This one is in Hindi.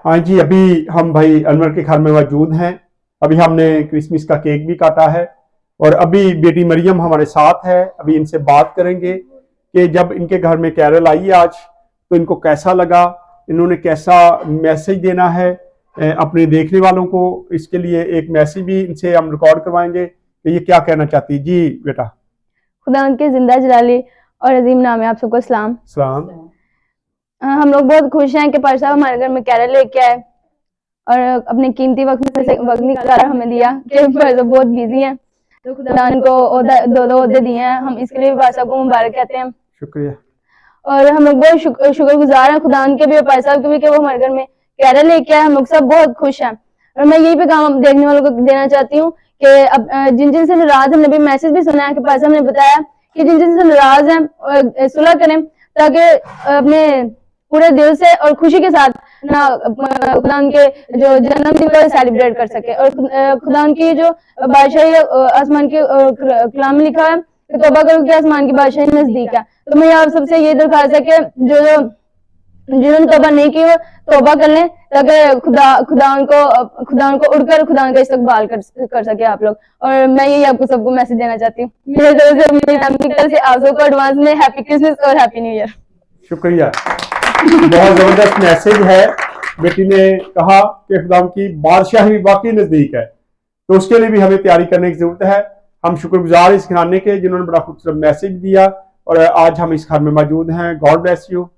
हाँ जी, अभी हम भाई अनवर के घर में मौजूद हैं। अभी हमने क्रिसमस का केक भी काटा है और अभी बेटी मरियम हमारे साथ है। अभी इनसे बात करेंगे कि जब इनके घर में कैरल आई आज तो इनको कैसा लगा, इन्होंने कैसा मैसेज देना है अपने देखने वालों को। इसके लिए एक मैसेज भी इनसे हम रिकॉर्ड करवाएंगे कि ये क्या कहना चाहती है। जी बेटा। खुदा उनके जिंदा जलाली और अजीम नाम है, आप सबको सलाम। सलाम। हम लोग बहुत खुश हैं कि पार साहब हमारे घर में कैरल लेके आए और अपने कीमती वक्त में से वक्त निकाला हमें दिया कि पार साहब बहुत बिजी हैं, तो खुदा उनको दो ओहदे दिए हैं। हम इसके लिए पार साहब को मुबारक कहते हैं। शुक्रिया। और हम लोग बहुत शुक्रगुजार हैं खुदा उनके भी, पार साहब के भी, कि वो हमारे घर में कैरल लेके आए। हम लोग सब बहुत खुश हैं और मैं यही पैगाम देखने वालों को देना चाहती हूँ कि अब जिन जिन से नाराज, हमने भी मैसेज भी सुना है कि पार साहब ने बताया कि जिन जिन से नाराज हैं सुलह करें ताकि अपने पूरे दिल से और खुशी के साथ ना खुदा उनके जो जन्मदिन को सेलिब्रेट कर सके। और खुदा उनकी जो बादशाही आसमान के कलाम में लिखा है कि तौबा करो कि आसमान की बादशाही नजदीक है। तो मैं आप सबसे ये दरख्वास्त है कि जो जिन्होंने तौबा नहीं की वो तौबा कर लें ताकि खुदा उनको उड़कर खुदा उनका इस्तकबाल कर सके आप लोग। और मैं यही आपको सबको मैसेज देना चाहती हूँ मेरे तरफ से, मेरी फैमिली की तरफ से आप सबको एडवांस में हैप्पी क्रिसमस और हैप्पी न्यू ईयर। शुक्रिया। बहुत जबरदस्त मैसेज है। बेटी ने कहा कि खुदा की बादशाही वाकई नजदीक है, तो उसके लिए भी हमें तैयारी करने की जरूरत है। हम शुक्रगुजार इस घराने के जिन्होंने बड़ा खूबसूरत मैसेज दिया और आज हम इस घर में मौजूद हैं। God bless you.